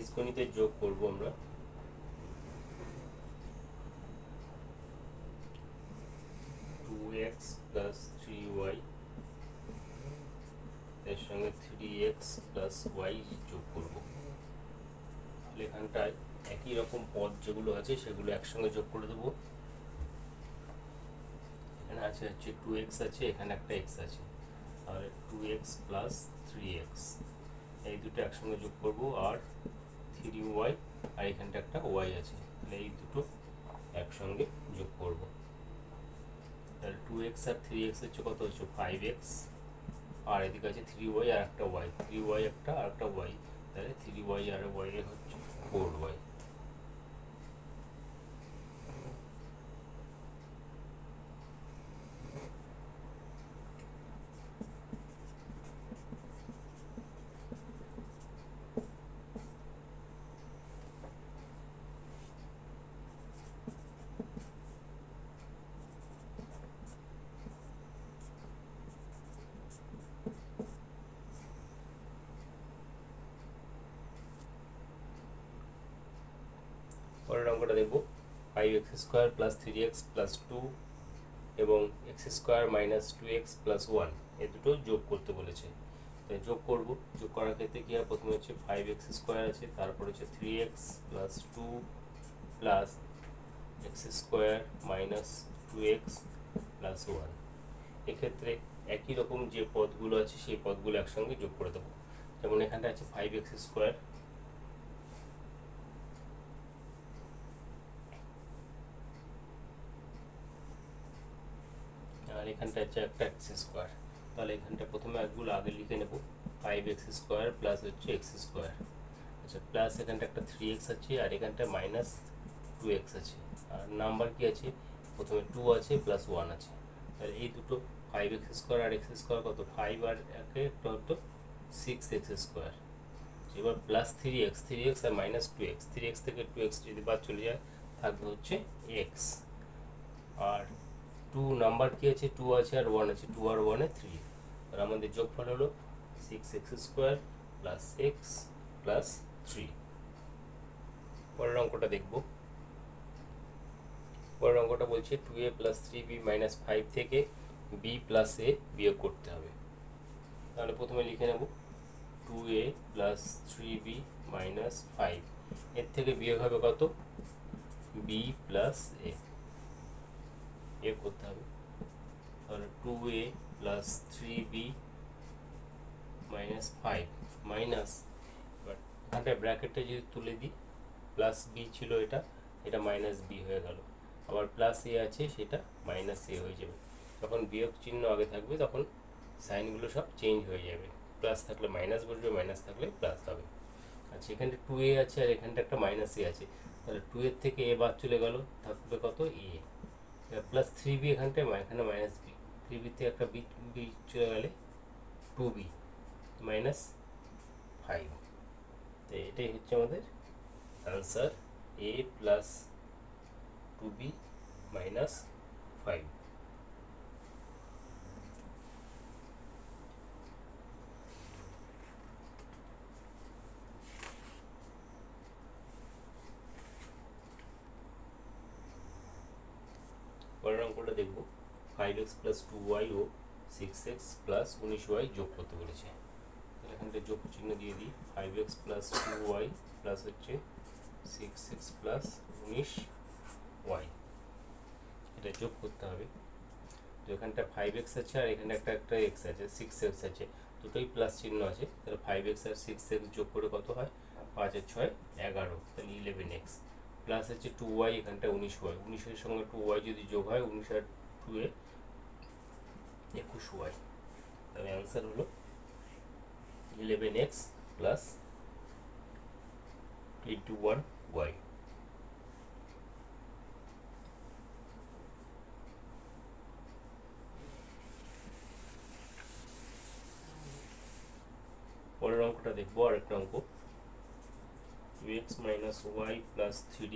বীজগণিতের যোগ করব আমরা। টু এক্স প্লাস 3y এর সঙ্গে 3x প্লাস y যোগ করব। তাহলে এখানটায় একই রকম পদ যেগুলো আছে সেগুলো একসঙ্গে যোগ করে দেবো। এখানে আছে হচ্ছে 2x আছে, এখানে একটা x আছে, আর 2x প্লাস 3x এই দুটো একসঙ্গে যোগ করব, আর 3y আর এখানটা একটা y আছে, তাহলে এই দুটো একসঙ্গে যোগ করব। তাহলে 2x আর 3x হচ্ছে কত হচ্ছে 5x, আর এদিকে আছে 3y আর একটা y, 3y একটা আর একটা y, তাহলে 3y আর y এর হচ্ছে 4y। পরের অঙ্কটা দেখব 5x square plus 3x plus 2 এবং x square minus 2x plus 1 এই দুটো যোগ করতে বলেছে। তাই যোগ করব। যোগ করার ক্ষেত্রে কী হয়, প্রথমে হচ্ছে 5x স্কোয়ার আছে, তারপর হচ্ছে 3x plus 2 plus x square minus 2x plus 1। এক্ষেত্রে একই রকম যে পদগুলো আছে সেই পদগুলো একসঙ্গে যোগ করে দেবো। যেমন এখানটা আছে 5x স্কোয়ার, আর এখানটা হচ্ছে একটা এক্স স্কোয়ার। তাহলে এখানটা প্রথমে একগুলো আগে লিখে নেব, 5x স্কোয়ার প্লাস হচ্ছে এক্স স্কোয়ার, আচ্ছা প্লাস এখানটা একটা 3x আছে, আর এখানটা মাইনাস 2x আছে, আর নাম্বার কি আছে, প্রথমে 2 আছে প্লাস 1 আছে। তাহলে এই দুটো 5x স্কোয়ার আর এক্স স্কোয়ার কত, 5 আর একে একটা হতো 6x স্কোয়ার। এবার প্লাস 3x আর মাইনাস 2x, 3x থেকে 2x যদি বাদ চলে যায় থাকবে হচ্ছে x, আর 2 নাম্বার কি আছে, 2 আছে আর 1 আছে, 2 আর 1 এ 3। আর আমাদের যোগফল হলো 6x square plus x plus 3। পরের অঙ্কটা দেখব। পরের অঙ্কটা বলছে 2a প্লাস 3b মাইনাস 5 থেকে b প্লাস a বিয়োগ করতে হবে। তাহলে প্রথমে লিখে নেব 2a প্লাস 3b মাইনাস 5, এর থেকে বিয়োগ হবে কত, b প্লাস a, বিয়োগ করতে হবে। তাহলে 2a plus 3b minus 5 minus, এবার এখানটায় ব্র্যাকেটটা যদি তুলে দিই, প্লাস বি ছিল এটা, এটা মাইনাস বি হয়ে গেল, আবার প্লাস এ আছে সেটা মাইনাস এ হয়ে যাবে। যখন বিয়োগ চিহ্ন আগে থাকবে তখন সাইনগুলো সব চেঞ্জ হয়ে যাবে, প্লাস থাকলে মাইনাস বসবে, মাইনাস থাকলে প্লাস হবে। আচ্ছা এখানটা 2a আছে আর এখানটা একটা মাইনাস এ আছে, তাহলে 2 এর থেকে এ বাদ চলে গেল, থাকবে কত এ, প্লাস 3b এখানটায়, এখানে মাইনাস বি, 3b থেকে একটা বি বি চলে গেলে 2b মাইনাস 5। তো এটাই হচ্ছে আমাদের answer, a plus 2b minus 5। পরের অঙ্কটা দেখব 5x প্লাস 2y ও 6x প্লাস 19y যোগ করতে বলেছে। এখানটা যোগ চিহ্ন দিয়ে দিই, 5x প্লাস 2y প্লাস হচ্ছে 6x প্লাস 19y, এটা যোগ করতে হবে। তো এখানটা 5x আছে আর এখানে একটা x আছে, 6x আছে, দুটোই প্লাস চিহ্ন আছে, তাহলে 5x আর 6x যোগ করে কত হয়, 5 আর 6 11, তাহলে 11x প্লাস হচ্ছে 2y, এখানটা 19y, 19 এর সঙ্গে 2y যদি যোগ হয় 19 আর 2 এ 21y, তাহলে অ্যান্সার হলো 11x প্লাস 21y। পরের অঙ্কটা দেখবো, আরেকটা অঙ্ক 2x minus Y plus 3d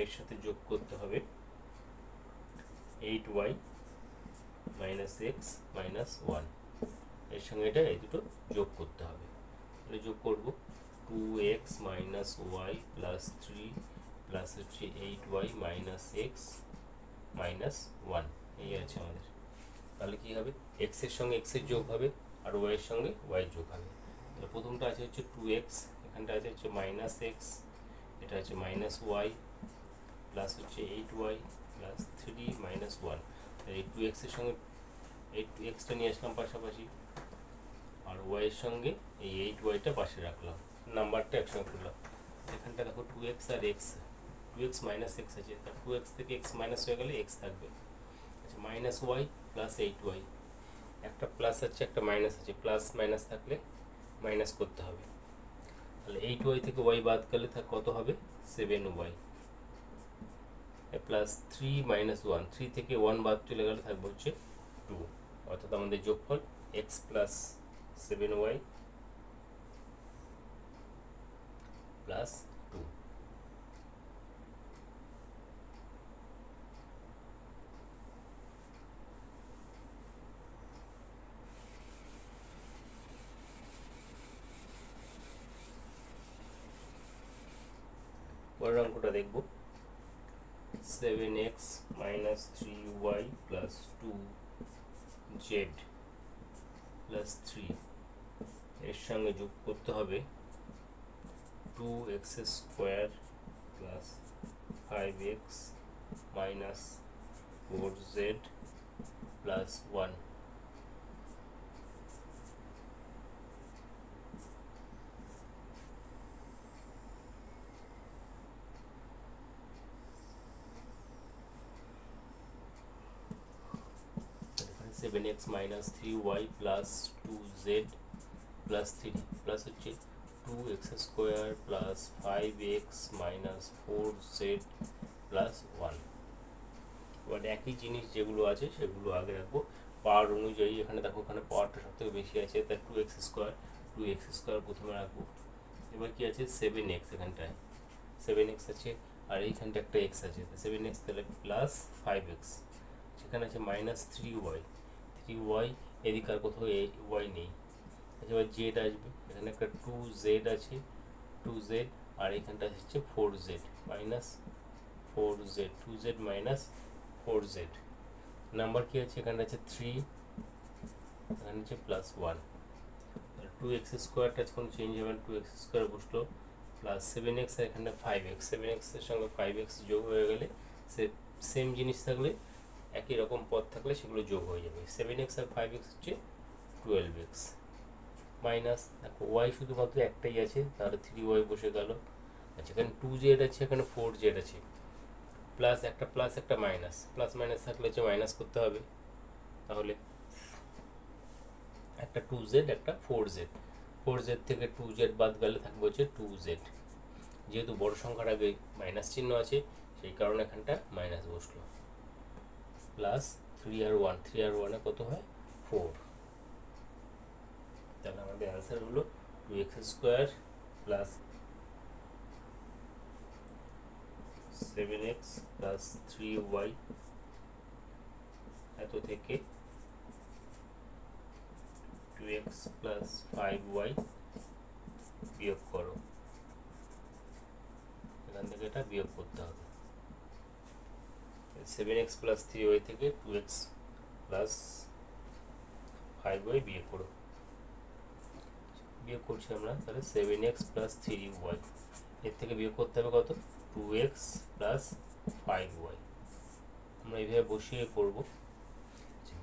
এর সাথে যোগ করতে হবে 8y মাইনাস এক্স মাইনাস 1, এর সঙ্গে এটা এই দুটো যোগ করতে হবে। তাহলে যোগ করব, 2x minus Y plus 3 plus হচ্ছে 8y মাইনাস এক্স মাইনাস 1 এই আছে আমাদের। তাহলে কী হবে, এক্স এর সঙ্গে এক্স এর যোগ হবে আর ওয়াই এর সঙ্গে ওয়াই যোগ হবে। তাহলে প্রথমটা আছে হচ্ছে 2x, এখানটা আছে হচ্ছে মাইনাস এক্স, এটা হচ্ছে মাইনাস ওয়াই প্লাস হচ্ছে 8y প্লাস 3 মাইনাস 1। এই 2x এর সঙ্গে এই 2xটা নিয়ে আসলাম পাশাপাশি, আর ওয়াই এর সঙ্গে এই 8yটা পাশে রাখলাম, নাম্বারটা একসঙ্গে করলাম। এখানটা দেখো 2x আর x, 2x মাইনাস এক্স আছে, তার 2x থেকে x মাইনাস হয়ে গেলে x থাকবে। আচ্ছা, মাইনাস ওয়াই প্লাস 8y, একটা প্লাস আছে একটা মাইনাস আছে, প্লাস মাইনাস থাকলে মাইনাস করতে হবে। তাহলে 8y থেকে y বাদ গেলে কত হবে, 7y প্লাস 3 মাইনাস 1, 3 থেকে 1 বাদ চলে গেলে থাকবে হচ্ছে 2, অর্থাৎ আমাদের যোগফল x প্লাস 7y প্লাস 2। পরের অঙ্কটা দেখব, 7x minus 3y plus 2z plus 3 এর সঙ্গে যোগ করতে হবে 2x square plus 5x minus 4z plus 1। Seven x minus 3y plus 2z plus 3 plus হচ্ছে 2x square plus 5x minus 4z plus 1। এবার একই জিনিস যেগুলো আছে সেগুলো আগে রাখবো পাওয়ার অনুযায়ী। এখানে দেখো, এখানে পাওয়ারটা সব থেকে বেশি আছে, তাই 2x স্কোয়ার প্রথমে রাখবো। এবার কি আছে, 7x, এখানটায় 7x আছে আর এইখানটা একটা x আছে, 7x তাহলে প্লাস 5x, সেখানে আছে মাইনাস 3y, এদিকে আর কোথাও y নেই। আচ্ছা, এবার জেড আসবে, এখানে একটা 2z আছে, 2z আর এখানটা হচ্ছে 4z minus 4z, 2z minus 4z। Number কি আছে, এখানে আছে 3, এখানে হচ্ছে প্লাস 1। 2x স্কোয়ারটা যখন চেঞ্জ হবে, 2x স্কোয়ার বসলো প্লাস 7x আর এখানে 5x, 7x এর সঙ্গে 5x যোগ হয়ে গেলে সেম জিনিস থাকলে, একই রকম পদ থাকলে সেগুলো যোগ হয়ে যাবে। 7x আর 5x হচ্ছে 12x মাইনাস, দেখো ওয়াই শুধুমাত্র একটাই আছে, তাহলে 3y বসে গেল। আচ্ছা, এখানে 2z আছে, এখানে 4z আছে, প্লাস একটা মাইনাস, প্লাস মাইনাস থাকলে হচ্ছে মাইনাস করতে হবে। তাহলে একটা 2z একটা 4z থেকে 2z বাদ গেলে থাকবে হচ্ছে 2z। যেহেতু বড় সংখ্যার আগে মাইনাস চিহ্ন আছে সেই কারণে এখানটা মাইনাস বসলো, প্লাস 3 আর 1 কত হয়, 4। তাহলে আমাদের অ্যান্সার হলো 2x square plus 7x plus 3y এত থেকে 2x প্লাস 5y বিয়োগ করো, এখান থেকে এটা বিয়োগ করতে হবে। 7x প্লাস 3y থেকে 2x প্লাস 5y বিয়োগ করো, বিয়োগ করছি আমরা। তাহলে 7x প্লাস 3y, এর থেকে বিয়োগ করতে হবে কত, 2x প্লাস 5y। আমরা এইভাবে বসিয়ে করব।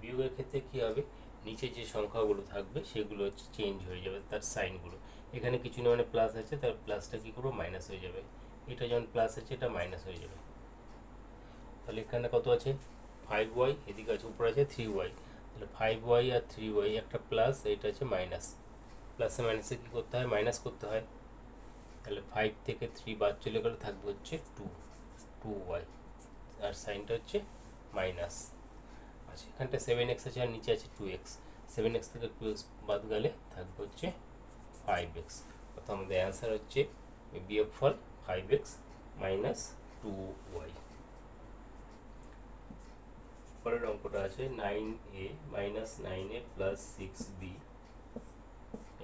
বিয়োগের ক্ষেত্রে কী হবে, নিচে যে সংখ্যাগুলো থাকবে সেগুলো হচ্ছে চেঞ্জ হয়ে যাবে, তার সাইনগুলো। এখানে কিছু না, মানে প্লাস আছে, তার প্লাসটা কী করবো, মাইনাস হয়ে যাবে। এটা যখন প্লাস আছে এটা মাইনাস হয়ে যাবে। তাহলে এখানে কত আছে, 5y, এদিকে আছে উপরে আছে 3y, তাহলে 5y আর 3y একটা প্লাস, এইটা আছে মাইনাস, প্লাসে মাইনাসে কী করতে হয়, মাইনাস করতে হয়। তাহলে 5 থেকে 3 বাদ চলে গেলে থাকবে হচ্ছে 2y, আর সাইনটা হচ্ছে মাইনাস। আচ্ছা, এখানটা 7x আছে আর নিচে আছে 2x, 7x থেকে 2x বাদ গেলে থাকবে হচ্ছে 5x, অর্থাৎ আমাদের অ্যান্সার হচ্ছে বিয়োগফল 5x মাইনাস 2y। পরের অঙ্কটা আছে 9a minus 9a plus 6b,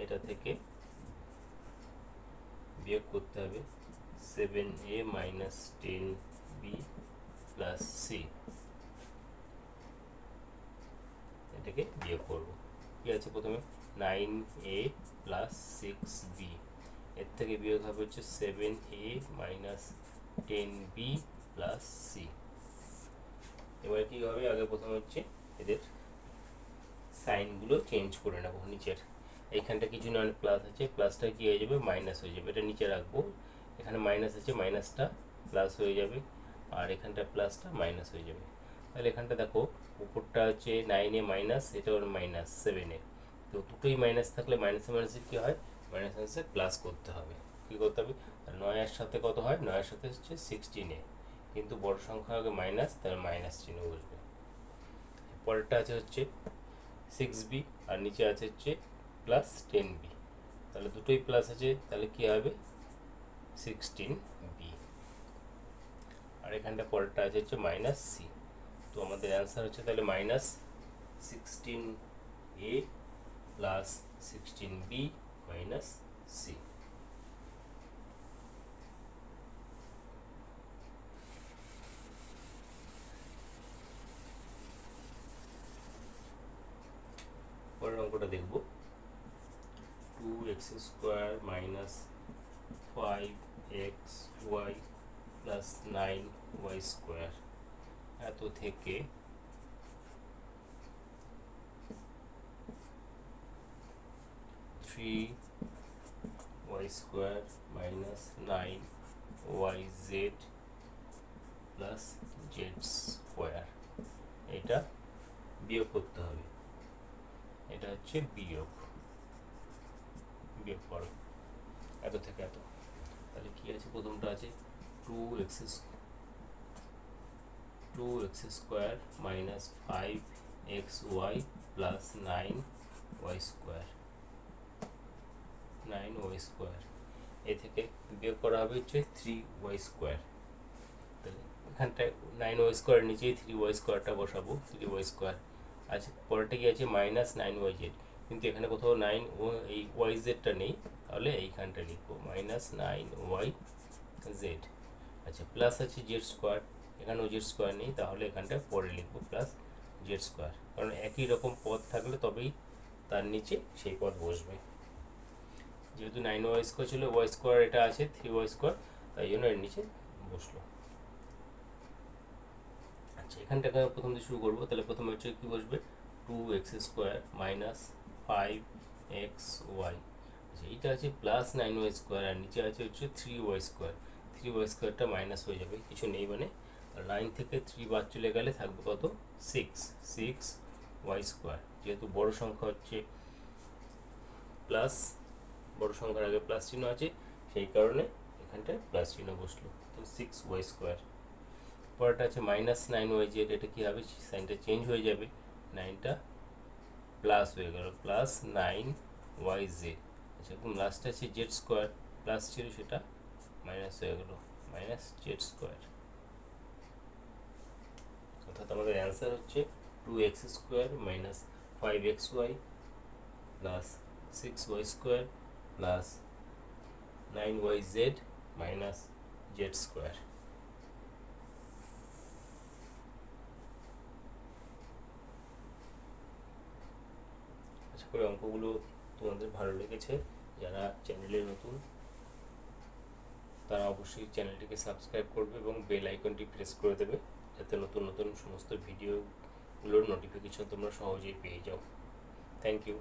এটা থেকে বিয়োগ করতে হবে 7a minus 10b plus C, এটাকে বিয়োগ করবো। কি আছে প্রথমে 9a প্লাস 6b, এর থেকে বিয়োগ হবে হচ্ছে 7a minus 10b plus C. এবার কি হবে, আগে প্রথমে হচ্ছে এদের সাইনগুলো চেঞ্জ করে নেবো। নিচের এইখানটা কিছু না প্লাস আছে, প্লাসটা কি হয়ে যাবে মাইনাস হয়ে যাবে, এটা নিচে রাখবো। এখানে মাইনাস আছে, মাইনাসটা প্লাস হয়ে যাবে, আর এখানটা প্লাসটা মাইনাস হয়ে যাবে। তাহলে এখানটা দেখো উপরটা হচ্ছে 9a মাইনাস, এটা ওর মাইনাস 7a, তো দুটোই মাইনাস থাকলে মাইনাসে মাইনাসে কী হয়, মাইনাস মাইনাসে প্লাস করতে হবে। কী করতে হবে, আর 9-এর সাথে কত হয়, 9-এর সাথে হচ্ছে 16a, কিন্তু বড় সংখ্যা আগে মাইনাস, তাহলে মাইনাস চিহ্ন বসবে। পরেরটা আছে হচ্ছে 6b, আর নিচে আছে হচ্ছে প্লাস 10b, তাহলে দুটোই প্লাস আছে, তাহলে কী হবে 16b, আর এখানটা পরেরটা আছে হচ্ছে মাইনাস সি। তো আমাদের অ্যান্সার হচ্ছে তাহলে minus 16a plus 16b minus C. পরের অঙ্কটা দেখব, 2x square minus 5xy plus 9y square, এত থেকে 3y square minus 9yz plus Z square, এটা বিয়োগ করতে হবে। এটা হচ্ছে বিয়োগ করো এত থেকে এত, তাহলে কি আছে, প্রথমটা আছে 2x square minus 5xy plus 9y square, 9y square, এ থেকে বিয়োগ করা হবে হচ্ছে 3y স্কোয়ার। তাহলে এখানটায় 9y স্কোয়ার নিচেই 3y স্কোয়ারটা বসাবো, 3y স্কোয়ার। আচ্ছা পরেরটা কি আছে মাইনাস 9yz, কিন্তু এখানে কোথাও 9 ও এই yzটা নেই, তাহলে এইখানটা লিখবো মাইনাস 9yz। আচ্ছা প্লাস আছে জেড স্কোয়ার, এখানেও জেড স্কোয়ার নেই, তাহলে এখানটা পরে লিখবো প্লাস জেড স্কোয়ার, কারণ একই রকম পদ থাকলে তবেই তার নিচে সেই পদ বসবে। যেহেতু 9y স্কোয়ার ছিল, y স্কোয়ার এটা আছে 3y স্কোয়ার, তাই জন্য এর নিচে বসলো। আচ্ছা এখানটাকে প্রথম দিয়ে শুরু করবো, তাহলে প্রথমে হচ্ছে কি বসবে 2x স্কোয়ার মাইনাস 5xy, আচ্ছা এইটা আছে প্লাস 9y স্কোয়ার, আর নিচে আছে হচ্ছে 3y স্কোয়ার, 3y স্কোয়ারটা মাইনাস হয়ে যাবে, কিছু নেই মানে, আর 9 থেকে 3 বাদ চলে গেলে থাকবে কত 6y স্কোয়ার। যেহেতু বড় সংখ্যা হচ্ছে প্লাস, বড় সংখ্যার আগে প্লাস চিহ্ন আছে, সেই কারণে এখানটায় প্লাস চিহ্ন বসলো, তো 6y স্কোয়ার। পরেরটা আছে মাইনাস 9yz, এটা কী হবে, সাইনটা চেঞ্জ হয়ে যাবে, 9টা প্লাস হয়ে গেল প্লাস 9yz। আচ্ছা এখন লাস্টে আছে জেড স্কোয়ার, প্লাস ছিল সেটা মাইনাস হয়ে গেল মাইনাস জেড স্কোয়ার। অর্থাৎ আমাদের অ্যান্সার হচ্ছে 2x square minus 5xy plus 6y square plus 9yz minus z square. আশা করি অঙ্কগুলো তোমাদের ভালো লেগেছে। যারা চ্যানেলে নতুন তারা অবশ্যই চ্যানেলটিকে সাবস্ক্রাইব করবে এবং বেল আইকনটি প্রেস করে দেবে, যাতে নতুন নতুন সমস্ত ভিডিওগুলোর নোটিফিকেশন তোমরা সহজেই পেয়ে যাও। Thank you.